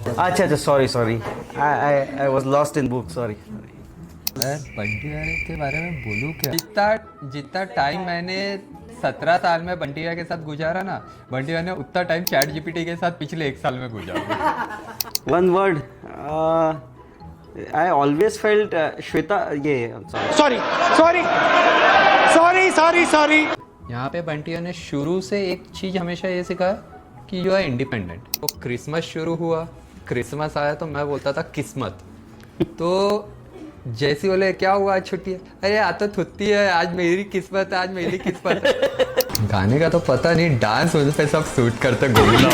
अच्छा अच्छा, sorry I was lost in book, sorry. मैं बंटी वाले के बारे में बोलूँ क्या? जितना जितना टाइम मैंने 17 साल में बंटी भैया के साथ गुजारा ना, बंटी भैया ने उतना टाइम चैट जीपीटी के साथ पिछले 1 साल में गुजारा। One word, I always felt Shweta, ये sorry sorry sorry sorry sorry. यहाँ पे बंटी भैया ने शुरू से एक चीज़ हमेशा ये सिखाया कि यू आर इंडिपेंडेंट। तो क्रिसमस शुरू हुआ, क्रिसमस आया तो मैं बोलता था किस्मत। तो जैसी बोले क्या हुआ आज छुट्टी है, अरे आज तो छुट्टी है, आज मेरी किस्मत है, आज मेरी किस्मत है। गाने का तो पता नहीं, डांस उस पे सब सूट करते गोविंदा।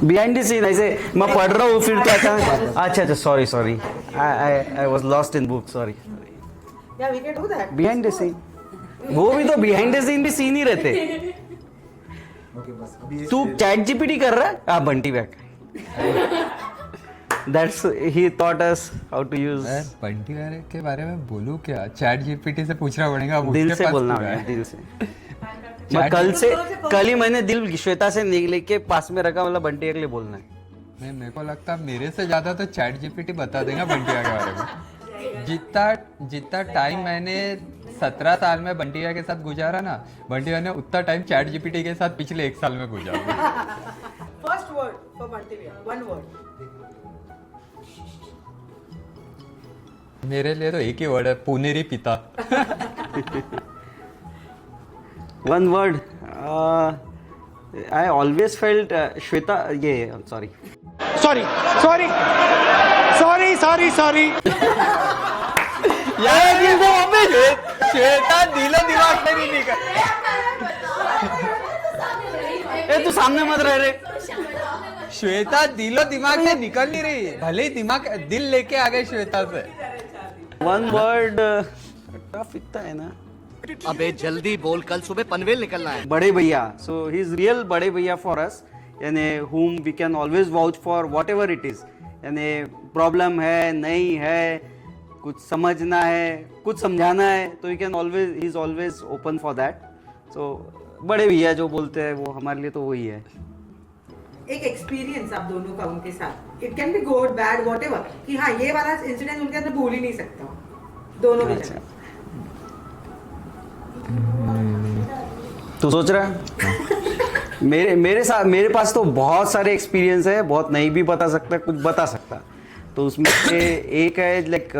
बिहाइंड द सीन ऐसे मैं पढ़ रहा हूँ, फिर तो अचानक अच्छा अच्छा, sorry I was lost in book, sorry. Yeah, we can do that. Behind the scene, वो भी तो बिहाइंड द सीन भी सीन ही रहते। तू चैट जीपीटी कर रहा है? हाँ, Bunty back. That's he taught us how to use. मैं बंटी वाले के बारे में बोलूँ क्या? चैट जीपीटी से पूछना पड़ेगा, अब दिल उसके से पास बोलना पूरा है, है। दिल से। मैं कल ही मैंने दिल श्वेता से लेके पास में रखा, मतलब बंटी के लिए बोलना है। मेरे को लगता है मेरे से ज्यादा तो चैट जीपीटी बता देगा बंटी भैया के बारे में। जितना टाइम मैंने 17 साल में बंटी भैया के साथ गुजारा ना, बंटी भैया ने उतना टाइम चैट जीपीटी के साथ पिछले 1 साल में गुजारा। First word for Banti Bhaiya. One word. मेरे लिए तो एक ही वर्ड है, पुनेरी पिता। One word, I always felt Shweta, ये sorry sorry sorry sorry sorry sorry. यार ये तो हमें श्वेता दिलो दिमाग में नहीं निकल। ए तू सामने मत रह रे। श्वेता दिलो दिमाग से निकल नहीं रही, भले ही दिमाग दिल लेके आ गए श्वेता से। वन वर्ड, टफ इतना है ना। अबे जल्दी बोल, कल सुबह पनवेल निकलना है। बड़े भैया, सो ही इज रियल बड़े भैया फॉर अस, यानी whom we can always vouch for whatever it is। यानी प्रॉब्लम है, नहीं है, कुछ समझना है, कुछ समझाना है, तो he can always, he is always open for that। so बड़े भैया जो बोलते हैं वो हमारे लिए तो वही है। एक एक्सपीरियंस आप दोनों का उनके साथ, it can be good bad what ever, कि हाँ ये वाला इंसिडेंट उनके अंदर भूल ही नहीं सकता दोनों के अच्छा। साथ। तू सोच रहा है? मेरे साथ, मेरे पास तो बहुत सारे एक्सपीरियंस है, बहुत नहीं भी बता सकता, कुछ बता सकता। तो उसमें से एक है लाइक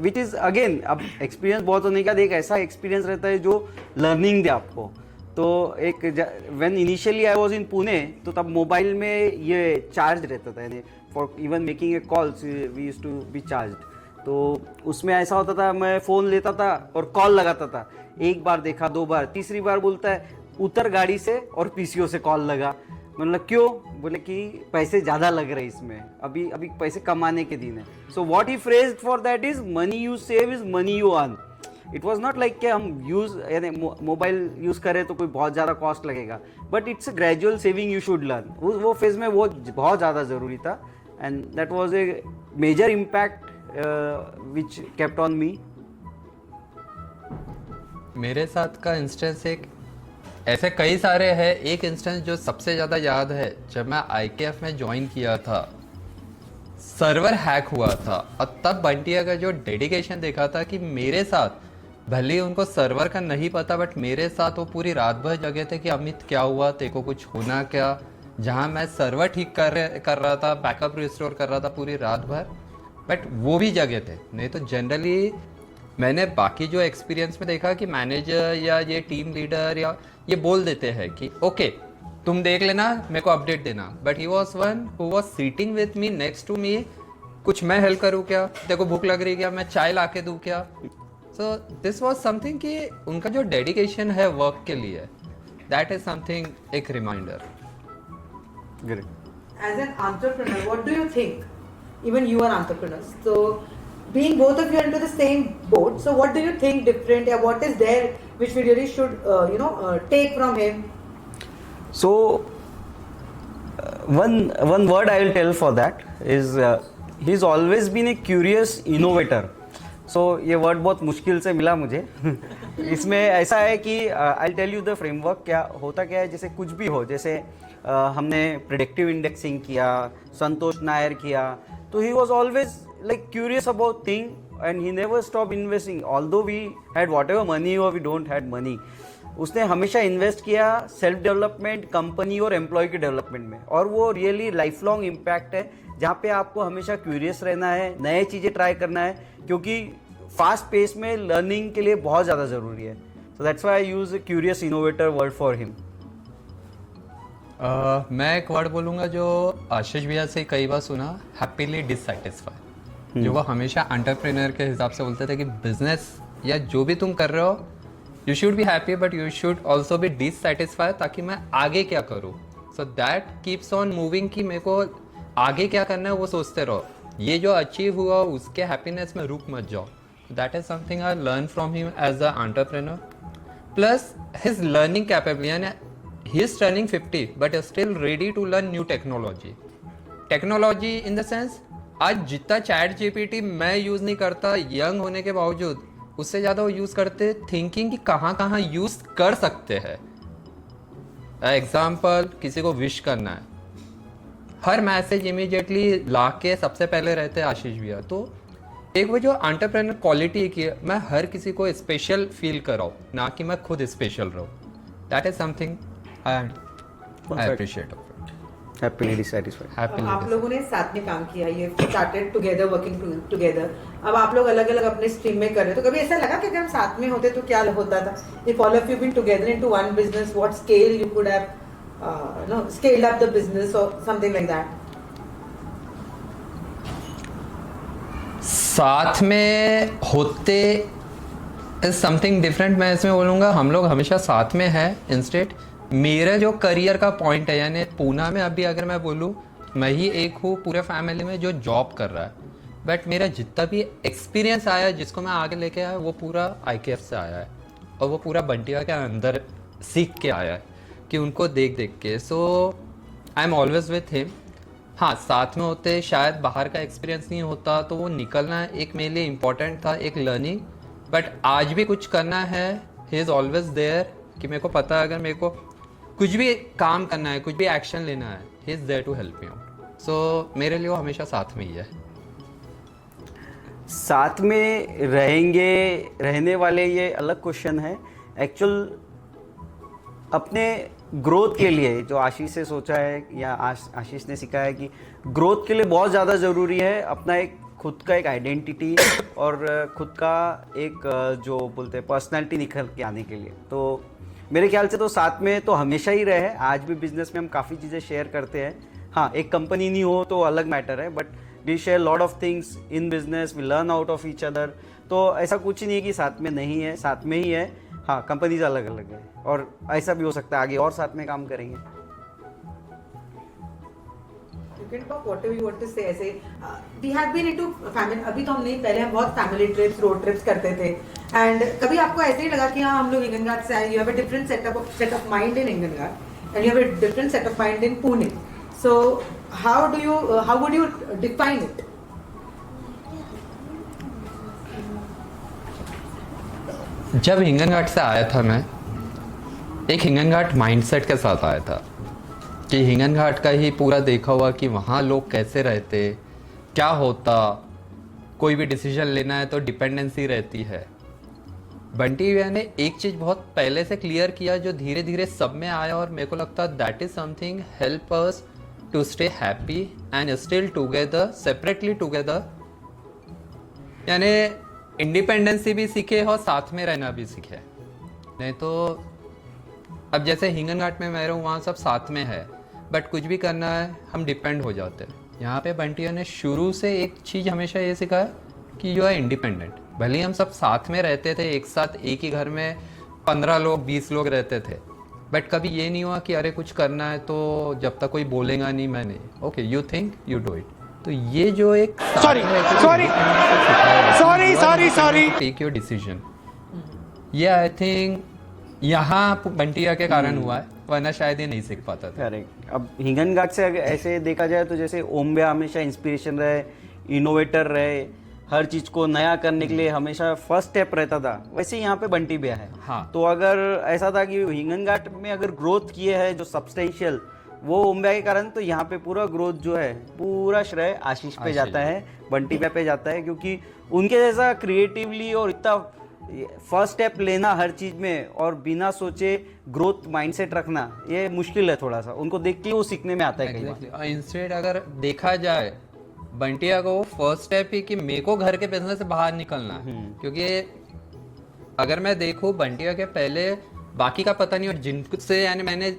विच इज अगेन, अब एक्सपीरियंस बहुत होने के बाद एक ऐसा एक्सपीरियंस रहता है जो लर्निंग दे आपको। तो एक when initially I was in Pune, तो तब मोबाइल में ये चार्ज रहता था, यानी for even making a calls we used to be charged. तो उसमें ऐसा होता था, मैं फ़ोन लेता था और कॉल लगाता था, एक बार देखा, 2 बार, तीसरी बार बोलता है उतर गाड़ी से और पीसीओ से कॉल लगा। मतलब क्यों? बोले कि पैसे ज़्यादा लग रहे इसमें, अभी अभी पैसे कमाने के दिन है। So what he phrased for that is money you save is money you earn. It was not like कि हम यूज़, यानी मोबाइल यूज़ करें तो कोई बहुत ज़्यादा कॉस्ट लगेगा, but it's a gradual saving you should learn. वो फेज में वो बहुत ज़्यादा ज़रूरी था, and that was a major impact which kept on me. मेरे साथ का इंस्टेंस एक ऐसे कई सारे हैं, एक इंस्टेंस जो सबसे ज़्यादा याद है, जब मैं IKF में ज्वाइन किया था, सर्वर हैक हुआ था, और तब बंटिया का जो डेडिकेशन देखा था कि मेरे साथ, भले ही उनको सर्वर का नहीं पता, बट मेरे साथ वो पूरी रात भर जगे थे कि अमित क्या हुआ, तेरे को कुछ होना क्या। जहाँ मैं सर्वर ठीक कर रहा था, बैकअप रिस्टोर कर रहा था पूरी रात भर, बट वो भी जगे थे। नहीं तो जनरली मैंने बाकी जो एक्सपीरियंस में देखा कि मैनेजर या ये टीम लीडर या ये बोल देते हैं कि ओके तुम देख लेना, मेरे को अपडेट देना, but he was one who was sitting with me next to me. कुछ मैं हेल्प करूँ क्या, तेरे को भूख लग रही क्या, मैं चाय ला के दूँ क्या। सो दिस वॉज समथिंग कि उनका जो डेडिकेशन है वर्क के लिए, दैट इज समथिंग, एक reminder. As an entrepreneur, what do you think? Even you are entrepreneurs, so being both of you are into the same boat, so what do you think different, or what is there which we really should take from him? So one word I will tell for that is he's always been a curious innovator. सो ये word बहुत मुश्किल से मिला मुझे इसमें ऐसा है कि I tell you the framework क्या होता क्या है, जैसे कुछ भी हो, जैसे हमने प्रेडिक्टिव इंडेक्सिंग किया, संतोष नायर किया, तो he was always like curious about thing and he never stop investing although we had whatever money और वी डोंट हैड मनी। उसने हमेशा इन्वेस्ट किया सेल्फ डेवलपमेंट, कंपनी और एम्प्लॉय के डेवलपमेंट में, और वो रियली लाइफ लॉन्ग इम्पैक्ट है जहाँ पे आपको हमेशा क्यूरियस रहना है, नए चीज़ें ट्राई करना है, क्योंकि फास्ट पेस में लर्निंग के लिए बहुत ज़्यादा ज़रूरी है। So that's why I use curious innovator word for him. मैं एक वर्ड बोलूँगा जो आशीष भैया से कई बार सुना, हैप्पीली डिससेटिस्फाई, जो वो हमेशा एंटरप्रेन्योर के हिसाब से बोलते थे कि बिजनेस या जो भी तुम कर रहे हो, you should be happy but you should also be dissatisfy, ताकि मैं आगे क्या करूँ। So that keeps on moving, कि मेरे को आगे क्या करना है वो सोचते रहो, ये जो अचीव हुआ उसके हैप्पीनेस में रुक मत जाओ। That is something I learn from him as a entrepreneur. Plus his learning capability, यानी he is turning 50 but is still ready to learn new technology in the sense, आज जितना चैट जीपीटी मैं use नहीं करता young होने के बावजूद, उससे ज़्यादा वो यूज़ करते थिंकिंग कि कहाँ कहाँ यूज़ कर सकते हैं। एग्जाम्पल, किसी को विश करना है, हर मैसेज इमीडिएटली ला के सबसे पहले रहते हैं आशीष भैया। तो एक वो जो एंटरप्रेन्योर क्वालिटी की है, मैं हर किसी को स्पेशल फील कराऊँ, ना कि मैं खुद स्पेशल रहूँ। That is something I appreciate of it. Happily dissatisfied. Happily आप लोगों ने साथ में काम किया, ये स्टार्टेड टुगेदर, वर्किंग टुगेदर। अब आप लोग अलग अलग अपने स्ट्रीम में कर रहे हो, तो कभी ऐसा लगा कि अगर हम साथ में होते तो क्या होता था? If all of you been together into one business, what scale you could have scaled up the business or something like that? साथ में होते इज समथिंग डिफरेंट। मैं इसमें बोलूँगा हम लोग हमेशा साथ में है। इंस्टेड मेरा जो करियर का पॉइंट है, यानी पूना में अभी अगर मैं बोलूँ, मैं ही एक हूँ पूरे फैमिली में जो जॉब कर रहा है, बट मेरा जितना भी एक्सपीरियंस आया है जिसको मैं आगे लेके आया, वो पूरा IKF से आया है, और वो पूरा बंटिया के अंदर सीख के आया है कि उनको देख देख के। So I am always with him. हाँ, साथ में होते शायद बाहर का एक्सपीरियंस नहीं होता, तो वो निकलना एक मेरे लिए इम्पोर्टेंट था, एक लर्निंग। बट आज भी कुछ करना है, ही इज़ ऑलवेज देयर, कि मेरे को पता है अगर मेरे को कुछ भी काम करना है, कुछ भी एक्शन लेना है, he is there to help me out. So मेरे लिए वो हमेशा साथ में ही है। साथ में रहेंगे, रहने वाले, ये अलग क्वेश्चन है। एक्चुअल अपने ग्रोथ के लिए जो आशीष से सोचा है या आशीष ने सिखाया है कि ग्रोथ के लिए बहुत ज़्यादा ज़रूरी है अपना एक खुद का एक आइडेंटिटी और खुद का एक जो बोलते हैं पर्सनालिटी निखर के आने के लिए। तो मेरे ख्याल से तो साथ में तो हमेशा ही रहे। आज भी बिजनेस में हम काफ़ी चीज़ें शेयर करते हैं। हाँ, एक कंपनी नहीं हो तो अलग मैटर है, but we share lot of things in business, we learn out of each other. तो ऐसा कुछ नहीं है कि साथ में नहीं है, साथ में ही है। हाँ, कंपनीज अलग अलग है, और ऐसा भी हो सकता है आगे और साथ में काम करेंगे। You can talk whatever you want to say. ऐसे we have been into family, अभी तो हम नहीं, पहले हम बहुत फैमिली ट्रिप्स, रोड ट्रिप्स करते थे। एंड कभी आपको ऐसे ही लगा कि हाँ हम लोग हिंगनघाट से आए, you have a different set of mind in Hinganghat and you have a different set of mind in Pune, so how would you define it? जब हिंगनघाट से आया था, मैं एक हिंगनघाट माइंडसेट के साथ आया था कि हिंगनघाट का ही पूरा देखा हुआ कि वहाँ लोग कैसे रहते, क्या होता, कोई भी डिसीजन लेना है तो डिपेंडेंसी रहती है। बंटी भैया ने एक चीज़ बहुत पहले से क्लियर किया जो धीरे धीरे सब में आया, और मेरे को लगता है that is something help us to stay happy and still together, separately together. यानी इंडिपेंडेंसी भी सीखे और साथ में रहना भी सीखे। नहीं तो अब जैसे हिंगनघाट में मैं रहूँ, वहाँ सब साथ में है, बट कुछ भी करना है हम डिपेंड हो जाते हैं। यहाँ पे बंटिया ने शुरू से एक चीज़ हमेशा ये सिखाया कि यू आर इंडिपेंडेंट। भले ही हम सब साथ में रहते थे, एक साथ एक ही घर में 15 लोग 20 लोग रहते थे, बट कभी ये नहीं हुआ कि अरे कुछ करना है तो जब तक कोई बोलेगा नहीं मैं नहीं, okay you think you do it. तो ये जो एक सॉरी टेक योर डिसीजन, ये आई थिंक यहाँ बंटिया के कारण हुआ है, वरना शायद ये नहीं सीख पाता था। करेक्ट। अब हिंगनघाट से अगर ऐसे देखा जाए तो जैसे ओम भैया हमेशा इंस्पिरेशन रहे, इनोवेटर रहे, हर चीज को नया करने के लिए हमेशा फर्स्ट स्टेप रहता था, वैसे ही यहाँ पे बंटी भैया है। हाँ। तो अगर ऐसा था कि हिंगनघाट में अगर ग्रोथ किए है जो सब्सटेंशियल वो ओम भैया के कारण, तो यहाँ पे पूरा ग्रोथ जो है पूरा श्रेय आशीष पे जाता है, बंटी भैया पे जाता है, क्योंकि उनके जैसा क्रिएटिवली और इतना फर्स्ट स्टेप लेना हर चीज में और बिना सोचे ग्रोथ माइंडसेट रखना ये मुश्किल है थोड़ा सा, उनको देख के वो सीखने में आता है कई बार। इंस्टेड अगर देखा जाए बंटिया को फर्स्ट स्टेप ही कि मेरे को घर के बिजनेस से बाहर निकलना है, क्योंकि अगर मैं देखूं बंटिया के पहले बाकी का पता नहीं, और जिनसे यानी मैंने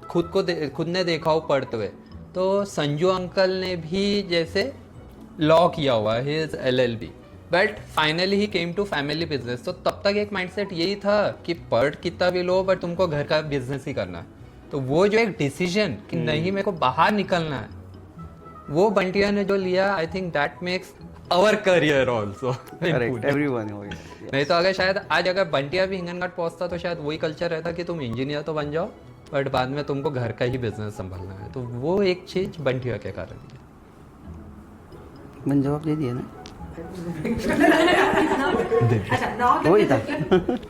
खुद ने देखा हो पढ़ते हुए, तो संजू अंकल ने भी जैसे लॉ किया हुआ है, his LLB, but finally he came to family business. तो तब तक एक माइंडसेट यही था कि पढ़ कितना भी लो बट तुमको घर का बिजनेस ही करना है। तो वो जो एक डिसीजन कि नहीं मेरे को बाहर निकलना है, वो बंटिया ने जो लिया, I think that makes our career also. Correct, everyone. नहीं तो अगर शायद आज अगर बंटिया भी हिंगनघाट पहुंचता तो शायद वही कल्चर रहता कि तुम इंजीनियर तो बन जाओ बट बाद में तुमको घर का ही बिजनेस संभालना है। तो वो एक चीज बंटिया के कारण है। मैंने जवाब दे दिया ना। अच्छा, नाउ वही था।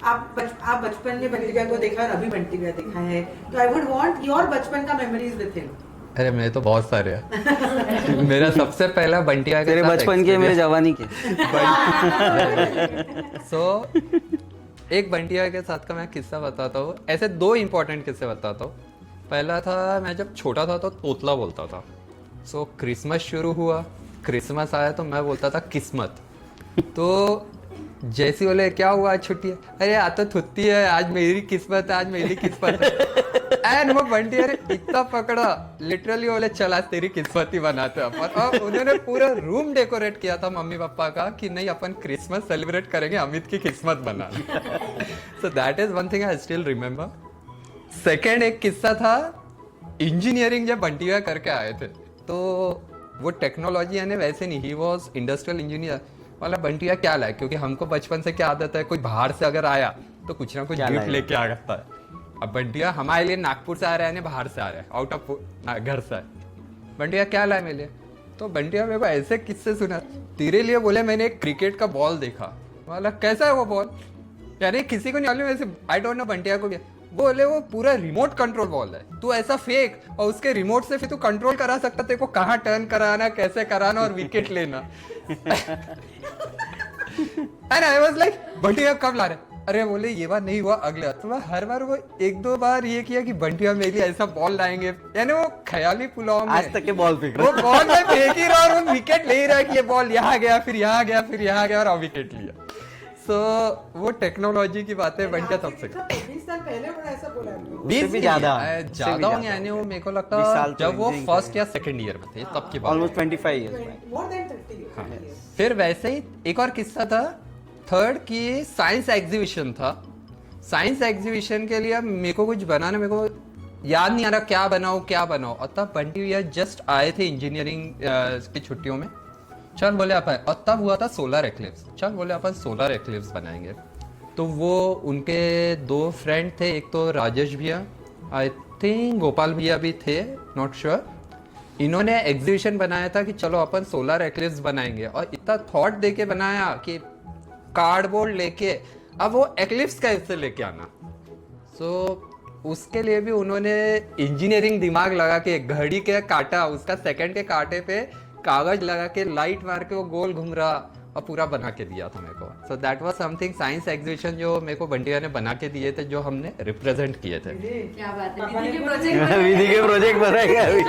आप बचपन में बंटी भैया को देखा और अभी बंटी भैया देखा है, तो आई वुड वांट योर बचपन का मेमोरीज विद हिम। अरे मेरे तो बहुत सारे हैं। मेरा सबसे पहला बंटिया के तेरे साथ बचपन के, मेरे जवानी के। सो एक बंटिया के साथ का मैं किस्सा बताता हूँ। ऐसे 2 इंपॉर्टेंट किस्से बताता हूँ। पहला था, मैं जब छोटा था तो तोतला बोलता था। सो क्रिसमस शुरू हुआ, क्रिसमस आया तो मैं बोलता था किस्मत। तो जैसी बोले क्या हुआ आज छुट्टी है, अरे आज तो छुट्टी है, आज मेरी किस्मत है, आज मेरी किस्मत है। एंड वो बंटिया ने इतना पकड़ा, लिटरली बोले चल आज तेरी किस्मत ही बनाते हैं अपन। और उन्होंने पूरा रूम डेकोरेट किया था मम्मी पापा का कि नहीं अपन क्रिसमस सेलिब्रेट करेंगे, अमित की किस्मत बनाना। So that is one thing I still remember. Second एक किस्सा था, इंजीनियरिंग जब बंटिया करके आए थे तो वो टेक्नोलॉजी यानी वैसे नहीं, ही वॉज इंडस्ट्रियल इंजीनियर वाला। बंटिया क्या लाए, क्योंकि हमको बचपन से क्या आदत है, कोई बाहर से अगर आया तो कुछ ना कुछ गिफ्ट लेके आ जाता है। अब बंटिया हमारे लिए नागपुर से आ रहा है ना, बाहर से आ रहा है, आउट ऑफ घर से। बंटिया क्या लाए मेरे लिए, तो बंटिया मेरे को ऐसे किस्से सुना, तेरे लिए बोले मैंने एक क्रिकेट का बॉल देखा। बोला कैसा है वो बॉल, यानी किसी को नहीं मालूम, वैसे आई डोंट नो बंटिया को भी। बोले वो पूरा रिमोट कंट्रोल बॉल है, तू ऐसा फेंक और उसके रिमोट से फिर तू कंट्रोल करा सकता, तेरे को कहाँ टर्न कराना, कैसे कराना और विकेट लेना। And I was like Bantia कब ला रहे, अरे बोले ये बार नहीं हुआ अगले। तो मैं हर बार वो 1-2 बार ये किया कि बंटिया मेरे लिए ऐसा बॉल लाएंगे, यानी वो ख्याली पुलाव में आज तक के बॉल फेंक वो बॉल में फेंक ही रहा और वो विकेट ले ही रहा है कि ये बॉल यहाँ गया, फिर यहाँ गया, फिर यहाँ गया और विकेट लिया। सो वो टेक्नोलॉजी की बातें बंटिया तब से 20 साल पहले बड़ा ऐसा बोला है। 20 भी ज्यादा होंगे, यानी वो मेरे को लगता 20 है साल तो जब वो engineering फर्स्ट या सेकंड ईयर में थे तब की बात ऑलमोस्ट है। 25 इयर्स। More than 30। फिर वैसे ही एक और किस्सा था, थर्ड की साइंस एग्जीबिशन था। साइंस एग्जीबिशन के लिए मेरे को कुछ बनाना, मेरे को याद नहीं आ रहा क्या बनाओ। और तब बंटी भैया जस्ट आए थे इंजीनियरिंग की छुट्टियों में। चल बोले अपन, और तब हुआ था सोलर एक्लिप्स, चल बोले अपन सोलर एक्लिप्स बनाएंगे। तो वो उनके 2 फ्रेंड थे, एक तो राजेश भैया, आई थिंक गोपाल भैया भी थे, नॉट श्योर। इन्होंने एग्जीबिशन बनाया था कि चलो अपन सोलर एक्लिप्स बनाएंगे, और इतना थॉट देके बनाया कि कार्डबोर्ड लेके अब वो एक्लिप्स कैसे लेके आना। सो उसके लिए भी उन्होंने इंजीनियरिंग दिमाग लगा के घड़ी के काटा, उसका सेकंड के कांटे पे कागज लगा के लाइट मार के वो गोल घूम रहा और पूरा बना के दिया था मेरे को। So that was something science exhibition जो मेरे को बंटिया ने बना के दिए थे, जो हमने रिप्रेजेंट किए थे। क्या बात है, विधि के प्रोजेक्ट विधि के प्रोजेक्ट बनाएगा अभी।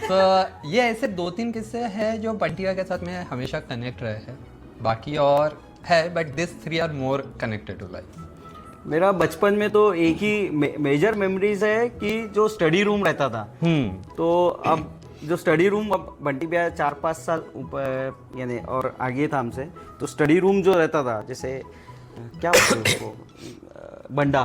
तो ये ऐसे 2-3 किस्से हैं जो बंटिया के साथ में हमेशा कनेक्ट रहे हैं, बाकी और है but this 3 are more connected to life. मेरा बचपन में तो एक ही मेजर मेमोरीज है कि जो स्टडी रूम रहता था। तो अब जो स्टडी रूम, अब बंटी भैया 4-5 साल ऊपर यानी और आगे था हमसे, तो स्टडी रूम जो रहता था, जैसे क्या बोलते हैं उसको, बंडा,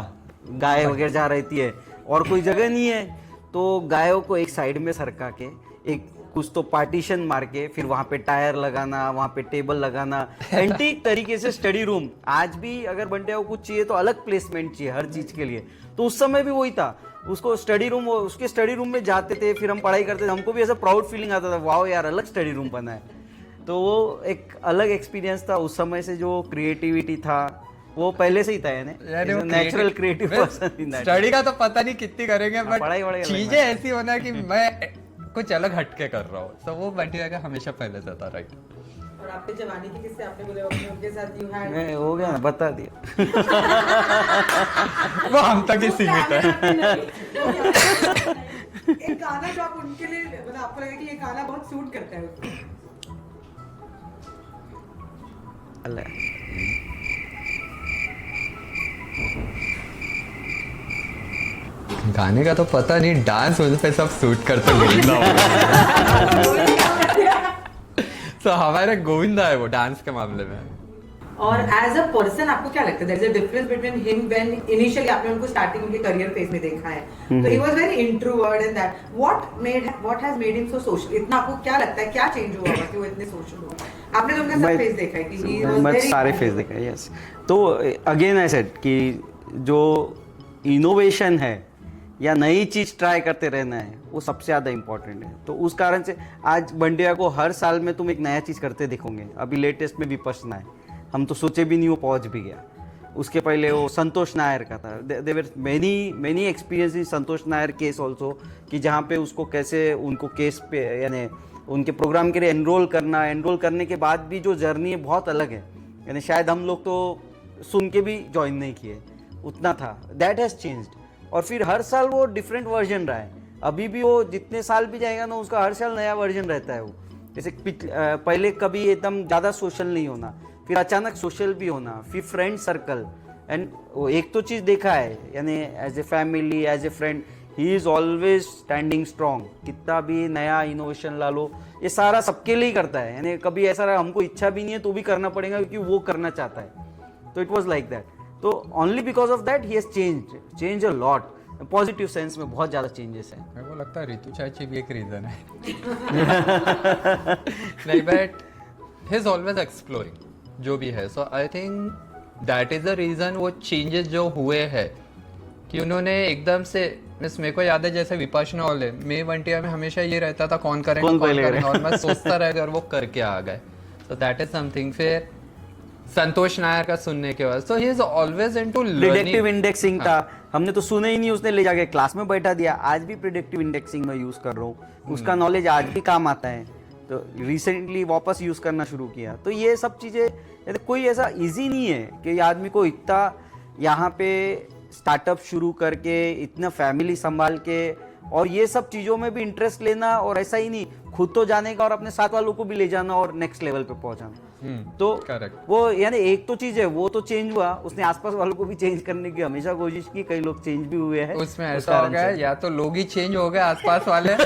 गाय वगैरह जहाँ रहती है और कोई जगह नहीं है, तो गायों को एक साइड में सरका के एक कुछ तो पार्टीशन मार के फिर वहाँ पे टायर लगाना, वहाँ पे टेबल लगाना, एंटीक तरीके से स्टडी रूम। आज भी अगर बंटिया को कुछ चाहिए तो अलग प्लेसमेंट चाहिए हर चीज के लिए, तो उस समय भी वही था। उसको स्टडी रूम, उसके स्टडी रूम में जाते थे, फिर हम पढ़ाई करते थे, हमको भी ऐसा प्राउड फीलिंग आता था, वाओ यार अलग स्टडी रूम बना है। तो वो एक अलग एक्सपीरियंस था उस समय से, जो क्रिएटिविटी था वो पहले से ही था, यानी natural creative person in that. Study का तो पता नहीं कितनी करेंगे, बट पढ़ाई वढ़ाई अलग चीजें ऐसी होना कि मैं कुछ अलग हटके कर रहा हूँ, तो वो बंटी का हमेशा पहले से था, राइट। और आपके जवानी की किससे आपने बोले अपने उनके साथ यू हैड मैं हो गया ना, बता दिया। वो हम तक ही सीमित है। एक गाना जो आप उनके लिए मतलब आपको लगे कि ये गाना बहुत सूट करता है उसको। अल्लाह। गाने का तो पता नहीं, डांस उस पे सब सूट करते गोविंदा तो हमारे गोविंदा है वो डांस के मामले में। और एज अ पर्सन आपको क्या लगता है there is a difference between him when initially आपने उनको स्टार्टिंग उनके करियर फेज में देखा है, तो he was very introvert and that what has made him so social? इतना आपको क्या लगता है क्या चेंज हुआ होगा कि वो इतने सोशल हो? आपने तो उनका सब फेज देखा है कि ही वाज मैं वेरी सारे फेज देखा है, यस। तो अगेन आई सेड कि जो इनोवेशन है या नई चीज ट्राई करते रहना है वो सबसे ज़्यादा इंपॉर्टेंट है। तो उस कारण से आज बंडिया को हर साल में तुम एक नया चीज़ करते देखोगे। अभी लेटेस्ट में विपश्यना है, हम तो सोचे भी नहीं वो पहुंच भी गया। उसके पहले वो संतोष नायर का था, there were many experience in Santosh Nair case also, कि जहाँ पे उसको कैसे उनको केस पे यानी उनके प्रोग्राम के लिए एनरोल करने के बाद भी जो जर्नी है बहुत अलग है, यानी शायद हम लोग तो सुन के भी ज्वाइन नहीं किए, उतना था। That has changed. और फिर हर साल वो डिफरेंट वर्जन रहा है। अभी भी वो जितने साल भी जाएगा ना, उसका हर साल नया वर्जन रहता है। वो जैसे पहले कभी एकदम ज़्यादा सोशल नहीं होना, फिर अचानक सोशल भी होना, फिर फ्रेंड सर्कल। एंड वो एक तो चीज़ देखा है, यानी as a family, as a friend, he is always standing strong. कितना भी नया इनोवेशन ला लो, ये सारा सबके लिए ही करता है। यानी कभी ऐसा रहा हमको इच्छा भी नहीं है तो भी करना पड़ेगा क्योंकि वो करना चाहता है। तो इट वॉज लाइक दैट। तो only because of that he has change a lot, positive sense में बहुत ज़्यादा चेंजेस हैं। मेरे को लगता है रितु चाची भी एक रीजन है। नहीं, but he is always exploring जो भी है। So I think that is the reason वो चेंजेस जो हुए हैं कि उन्होंने एकदम से, मेरे को याद है जैसे विपाशना वाले मे वंटिया में हमेशा ये रहता था कौन करेंगे और मैं सोचता रह गया और वो करके आ गए। So that is something. फिर संतोष नायर का सुनने के बाद, so he is always into learning. Predictive indexing था, हमने तो सुना ही नहीं, उसने ले जाके क्लास में बैठा दिया। आज भी प्रिडिक्टिव इंडेक्सिंग में यूज कर रहा हूँ, उसका नॉलेज आज भी काम आता है। तो रिसेंटली वापस यूज करना शुरू किया। तो ये सब चीजें कोई ऐसा इजी नहीं है कि आदमी को इतना यहाँ पे स्टार्टअप शुरू करके इतना फैमिली संभाल के और ये सब चीज़ों में भी इंटरेस्ट लेना, और ऐसा ही नहीं खुद तो जाने का और अपने साथ वालों को भी ले जाना और नेक्स्ट लेवल पे पहुंचाना। तो correct. वो यानी एक तो चीज़ है, वो तो चेंज हुआ, उसने आसपास वालों को भी चेंज करने की हमेशा कोशिश की। कई लोग चेंज भी हुए हैं उसमें ऐसा हो गया या तो लोग ही चेंज हो गए आसपास वाले या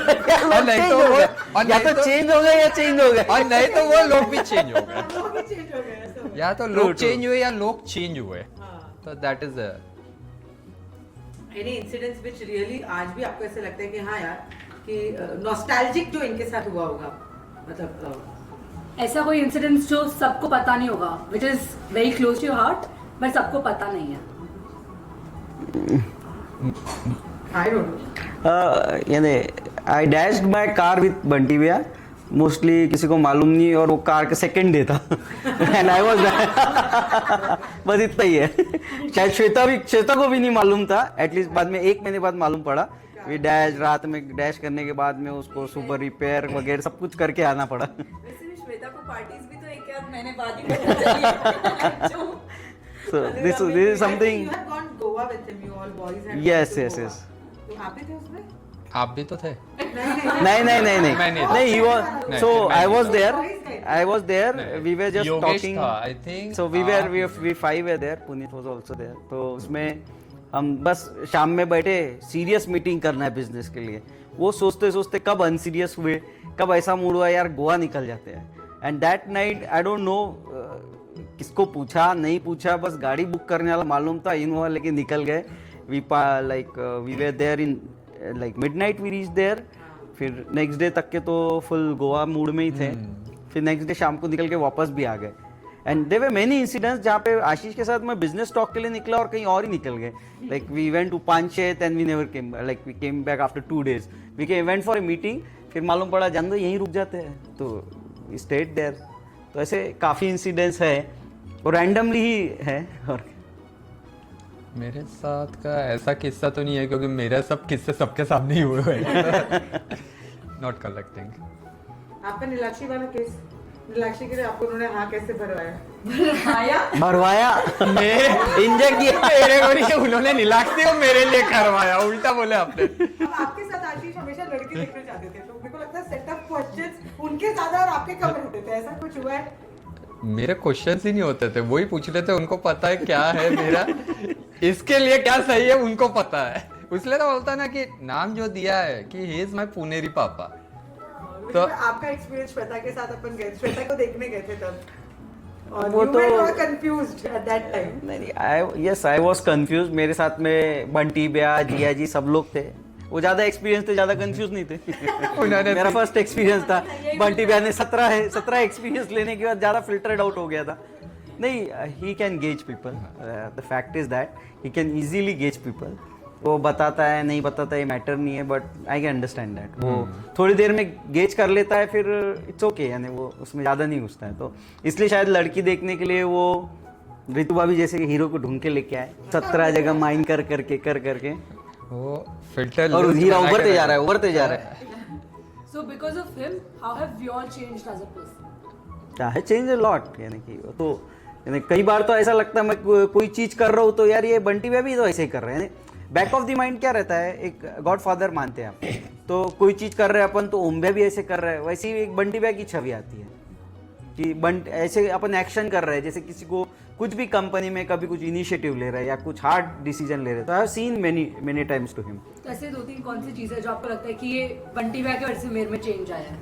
तो चेंज हो गए या चेंज हो गए, और नहीं तो वो लोग भी चेंज हो गए। लोग ही चेंज हो गए। या तो लोग चेंज हुए या लोग चेंज हुए। तो that is any incidents which really आज भी आपको ऐसे लगता है कि हाँ यार कि नॉस्टैल्जिक जो इनके साथ हुआ होगा, मतलब ऐसा कोई इंसिडेंट जो सबको पता नहीं होगा, which is very close to your heart but सबको पता नहीं है? I don't know. यानी I dashed my car with Bunty भैया, मोस्टली किसी को मालूम नहीं, और वो कार का सेकंड डे था एंड आई वाज बस इतना ही है। शायद श्वेता को भी नहीं मालूम था, एटलीस्ट बाद में 1 महीने बाद मालूम पड़ा। वी डैश, रात में डैश करने के बाद में उसको सुबह रिपेयर वगैरह सब कुछ करके आना पड़ा। वैसे भी श्वेता को पार्टीज भी तो एक आध महीने बाद ही पता चली। So this is something. You had gone Goa with him, you all boys had Yes, gone to yes, Goa. yes. तो आप भी थे उसमें? आप भी तो थे। नहीं मैं नहीं था। he was, नहीं, so मैं I नहीं was था। there, I was there, नहीं, we were just Yogesh talking, था, I think, so we 5 were there, Puneet was also there। तो उसमें हम बस शाम में बैठे, सीरियस मीटिंग करना है बिजनेस के लिए, वो सोचते सोचते कब अनसीरियस हुए, कब ऐसा मूड हुआ यार गोवा निकल जाते हैं। And that night I don't no किसको पूछा नहीं पूछा, बस गाड़ी बुक करने वाला मालूम था, इनोवा लेके निकल गए। We were there in like midnight we reach there. फिर नेक्स्ट डे तक के तो फुल गोवा मूड में ही थे। फिर नेक्स्ट डे शाम को निकल के वापस भी आ गए। And there were many incidents जहाँ पे आशीष के साथ मैं बिजनेस टॉक के लिए निकला और कहीं और ही निकल गए। Like we went to Panchet and we never came, like we came back after 2 days। We went for a meeting, फिर मालूम पड़ा जान दो यहीं रुक जाते हैं, तो वी स्टेड देयर। तो ऐसे काफ़ी इंसिडेंट्स है और रैंडमली ही है। और मेरे साथ का ऐसा किस्सा तो नहीं है क्योंकि मेरे सब किस्से सबके सामने ही हुए हैं। Not collecting. आपका नीलाक्षी वाला केस, नीलाक्षी के लिए आपको उन्होंने हाँ कैसे भरवाया? भरवाया इंजेक्ट किया मेरे को नहीं, उन्होंने नीलाक्षी को मेरे लिए करवाया, उल्टा बोले आपने। अब आपके साथ आशीष हमेशा लड़की देखना चाहते थे, तो मेरे को लगता है सेटअप क्वेश्चंस उनके ज्यादा और आपके कम रहते थे, ऐसा कुछ हुआ है? मेरे क्वेश्चंस ही नहीं होते थे, वही पूछ लेते, उनको पता है क्या है मेरा, इसके लिए क्या सही है उनको पता है। उसलिए तो बोलता ना कि नाम जो दिया है कि ही इज माय पुनेरी पापा। तो आपका एक्सपीरियंस श्वेता के साथ अपन गए, श्वेता को देखने गए थे तब, और वो you तो- were confused at that time. नहीं, आई वॉज कंफ्यूज। मेरे साथ में बंटी भैया, जिया जी सब लोग थे। वो ज्यादा एक्सपीरियंस थे, ज्यादा कंफ्यूज नहीं थे। उन्होंने मेरा फर्स्ट एक्सपीरियंस था। बंटी भैया ने 17 एक्सपीरियंस लेने के बाद ज्यादा फिल्टर्ड आउट हो गया था। नहीं, he can gauge people, the fact is that he can easily gauge people. वो बताता है नहीं बताता ये मैटर नहीं है, but I can understand that. वो थोड़ी देर में गेज कर लेता है, फिर इट्स ओके, यानी वो उसमें ज़्यादा नहीं घुसता है। तो इसलिए शायद लड़की देखने के लिए वो ऋतु भाभी जैसे कि हीरो को ढूंढ के लेके आए, 17 जगह माइन कर करके वो फिल्टर और हीरा उभरते जा रहा है। So because of him, how have you all changed as a person? क्या है, चेंज अ लॉट। यानी कि तो यानी कई बार तो ऐसा लगता है मैं कोई चीज़ कर रहा हूँ तो यार ये बंटी भैया भी तो ऐसे ही कर रहे हैं। बैक ऑफ द माइंड क्या रहता है, एक गॉडफादर मानते हैं आप, तो कोई चीज़ कर रहे हैं अपन तो ओम भैया भी ऐसे कर रहे हैं, वैसे ही एक बंटी भैया की छवि आती है कि ऐसे अपन एक्शन कर रहे हैं, जैसे किसी को कुछ भी कंपनी में कभी कुछ इनिशिएटिव ले रहे हैं या कुछ हार्ड डिसीजन ले रहे हैं। तो I have seen many times to him. तो ऐसे 2-3 कौन सी चीज़ है जो आपको लगता है कि ये बंटी भैया की वजह से मेरे में चेंज आया है?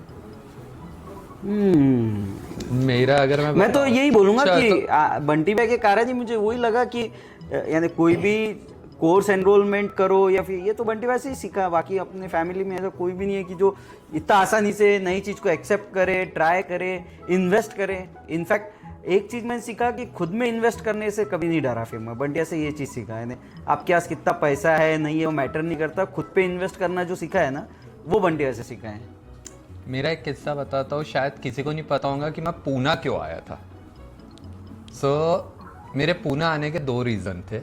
मेरा अगर मैं तो यही बोलूंगा अच्छा, कि बंटी भैया के कारण ही मुझे वही लगा कि यानी कोई भी कोर्स एनरोलमेंट करो या फिर ये तो बंटी भैया से ही सीखा। बाकी अपने फैमिली में ऐसा कोई भी नहीं है कि जो इतना आसानी से नई चीज़ को एक्सेप्ट करे, ट्राई करे, इन्वेस्ट करे। इनफैक्ट एक चीज़ मैंने सीखा कि खुद में इन्वेस्ट करने से कभी नहीं डरा। फिर मैं बंटिया से ये चीज़ सीखा है, आपके पास कितना पैसा है नहीं है वो मैटर नहीं करता, खुद पे इन्वेस्ट करना जो सीखा है ना वो बंटिया से सीखा है। मेरा एक किस्सा बताता हूँ, शायद किसी को नहीं पता होगा कि मैं पूना क्यों आया था। मेरे पूना आने के 2 रीज़न थे।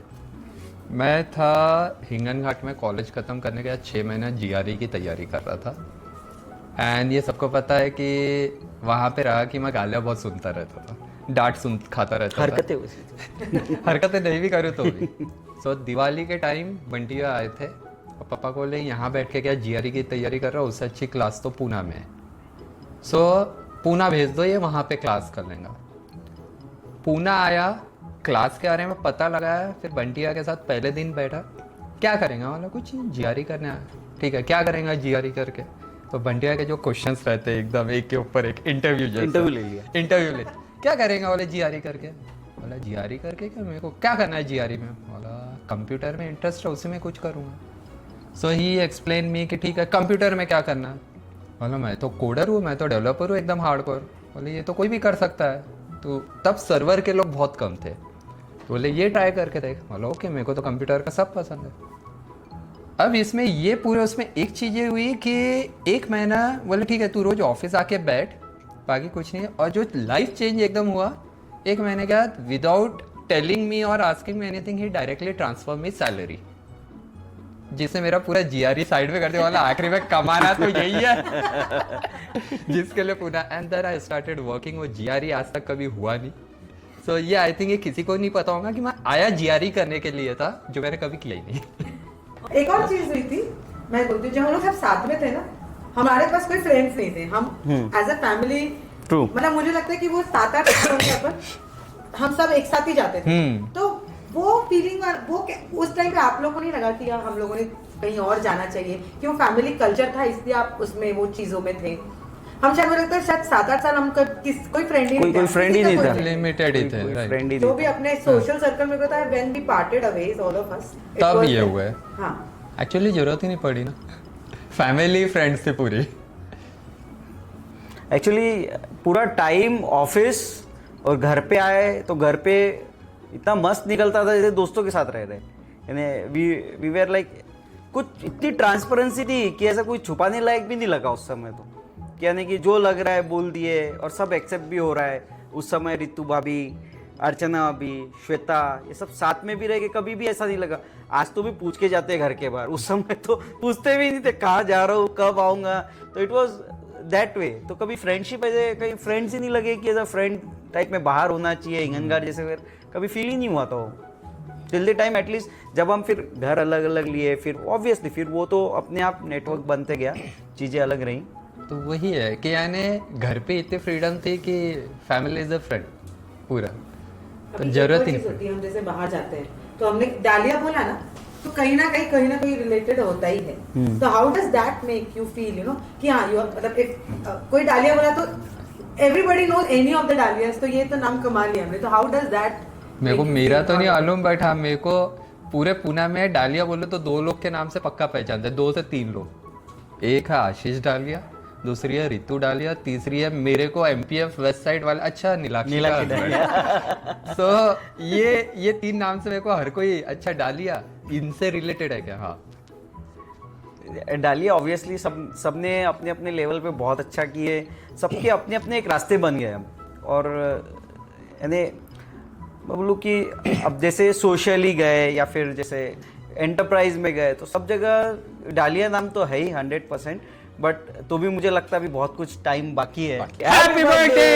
मैं था हिंगन घाट में कॉलेज ख़त्म करने के बाद 6 महीने GRE की तैयारी कर रहा था। एंड ये सबको पता है कि वहाँ पे रहा कि मैं गालियाँ बहुत सुनता रहता था, डांट खाता रहता हरकतें था। हरकतें नहीं भी करूँ तो भी। दिवाली के टाइम बंटिया आए थे और पापा को बोले यहाँ बैठ के क्या GRE की तैयारी कर रहा हूँ, उससे अच्छी क्लास तो पूना में है, पूना भेज दो, ये वहाँ पे क्लास कर लेगा। पूना आया, क्लास के बारे में पता लगाया, फिर बंटिया के साथ पहले दिन बैठा, क्या करेंगे, मतलब कुछ GRE करने आया, ठीक है क्या करेंगे GRE करके। तो बंटिया के जो क्वेश्चंस रहते हैं एकदम एक के ऊपर एक, इंटरव्यू ले लिया, क्या करेंगे बोले GRE करके। बोला GRE करके क्या, मेरे को क्या करना है GRE में। बोला कंप्यूटर में इंटरेस्ट है, उसी में कुछ करूँगा। सो ही एक्सप्लेन मी कि ठीक है कंप्यूटर में क्या करना है। बोला मैं तो कोडर हूँ, मैं तो डेवलपर हूँ एकदम हार्डकोर। बोले ये तो कोई भी कर सकता है। तो तब सर्वर के लोग बहुत कम थे, तो बोले ये ट्राई करके देख। बोला ओके, मेरे को तो कंप्यूटर का सब पसंद है। अब इसमें ये पूरे उसमें एक चीज़ ये हुई कि 1 महीना बोले ठीक है तू रोज ऑफिस आके बैठ, बाकी कुछ नहीं। और जो लाइफ चेंज एकदम हुआ 1 महीने के बाद, विदाउट टेलिंग मी और आस्किंग मी एनीथिंग, ही डायरेक्टली ट्रांसफर मी सैलरी, जिससे मेरा पूरा GRE साइड में कर दिया। वाला आखिरी में कमाना तो यही है जिसके लिए पूरा। And then I started working. वो GRE आज तक कभी हुआ नहीं। सो ये आई थिंक ये किसी को नहीं पता होगा कि मैं आया GRE करने के लिए था, जो मैंने कभी किया ही नहीं। एक और चीज हुई थी, मैं बोलती हूँ, जब हम लोग सब साथ में थे ना, हमारे पास कोई फ्रेंड्स नहीं थे। हम एज अ फैमिली, मतलब मुझे लगता है कि वो 7-8 बच्चे होंगे अपन, हम सब एक साथ ही जाते थे। तो वो फीलिंग, वो उस टाइम पे आप लोगों को नहीं लगा कि यार हम लोगों ने कहीं और जाना चाहिए, कि वो फैमिली कल्चर था इसलिए आप उसमें वो चीजों में थे। हम शायद मुझे लगता है शायद 7-8 साल हम कोई फ्रेंड ही कोई फ्रेंड ही नहीं था, लिमिटेड ही थे, फ्रेंड ही तो भी अपने सोशल सर्कल में पता है when we parted ways all of us, तब ये हुआ है। हाँ एक्चुअली जरूरत ही नहीं पड़ी ना, फैमिली फ्रेंड्स थी पूरी। एक्चुअली पूरा टाइम ऑफिस और घर पे आए तो घर पे इतना मस्त निकलता था जैसे दोस्तों के साथ रह रहे। यानी वी वेर लाइक, कुछ इतनी ट्रांसपेरेंसी थी कि ऐसा कोई छुपाने लायक भी नहीं लगा उस समय। तो यानी कि जो लग रहा है बोल दिए और सब एक्सेप्ट भी हो रहा है। उस समय रितु भाभी, अर्चना भाभी, श्वेता, ये सब साथ में भी रह के कभी भी ऐसा नहीं लगा। आज तो भी पूछ के जाते हैं घर के बाहर, उस समय तो पूछते भी नहीं थे कहाँ जा रहा हूँ, कब आऊँगा। तो इट वॉज दैट वे। तो कभी फ्रेंडशिप ऐसे कहीं फ्रेंड्स ही नहीं लगे कि एज अ फ्रेंड टाइप में बाहर होना चाहिए, हिंगनघाट जैसे फिर कभी फील ही नहीं हुआ था वो टिल द टाइम एटलीस्ट जब हम फिर घर अलग अलग लिए, फिर ऑब्वियसली फिर वो तो अपने आप नेटवर्क बनते गया, चीज़ें अलग रहीं। तो वही है कि यानी घर पे इतनी फ्रीडम थी कि फैमिली इज अ फ्रेंड पूरा, तो अभी जरूरत एक ही और चीज़ नहीं। होती है, हम जैसे बाहर जाते हैं तो हमने डालिया बोला ना, तो कहीं ना कहीं रिलेटेड होता ही है। तो how does that make you feel, you know, कि हाँ यू मतलब कोई डालिया बोला तो everybody knows any of the Dalias, तो ये तो नाम कमा लिया हमने। तो हाउ डज दैट, मेरे को मेरा तो नहीं मालूम, बट हाँ मेरे को पूरे पुणे में डालिया बोले तो 2 लोग के नाम से पक्का पहचानते हैं, 2 से 3 लोग। एक है आशीष डालिया, दूसरी है रितु डालिया, तीसरी है मेरे को एमपीएफ वेस्ट साइड वाले, अच्छा नीलाक्षी का। तो ये 3 नाम से मेरे को हर कोई, अच्छा डालिया इनसे रिलेटेड है क्या? हाँ, डालिया ऑब्वियसली सबने अपने अपने लेवल पे बहुत अच्छा किए, सबके अपने अपने एक रास्ते बन गए हम। और यानी मैं बोलूँ कि अब जैसे सोशली गए या फिर जैसे एंटरप्राइज में गए, तो सब जगह डालिया नाम तो है ही 100%, बट तो भी मुझे लगता है अभी बहुत कुछ टाइम बाकी है। Happy birthday.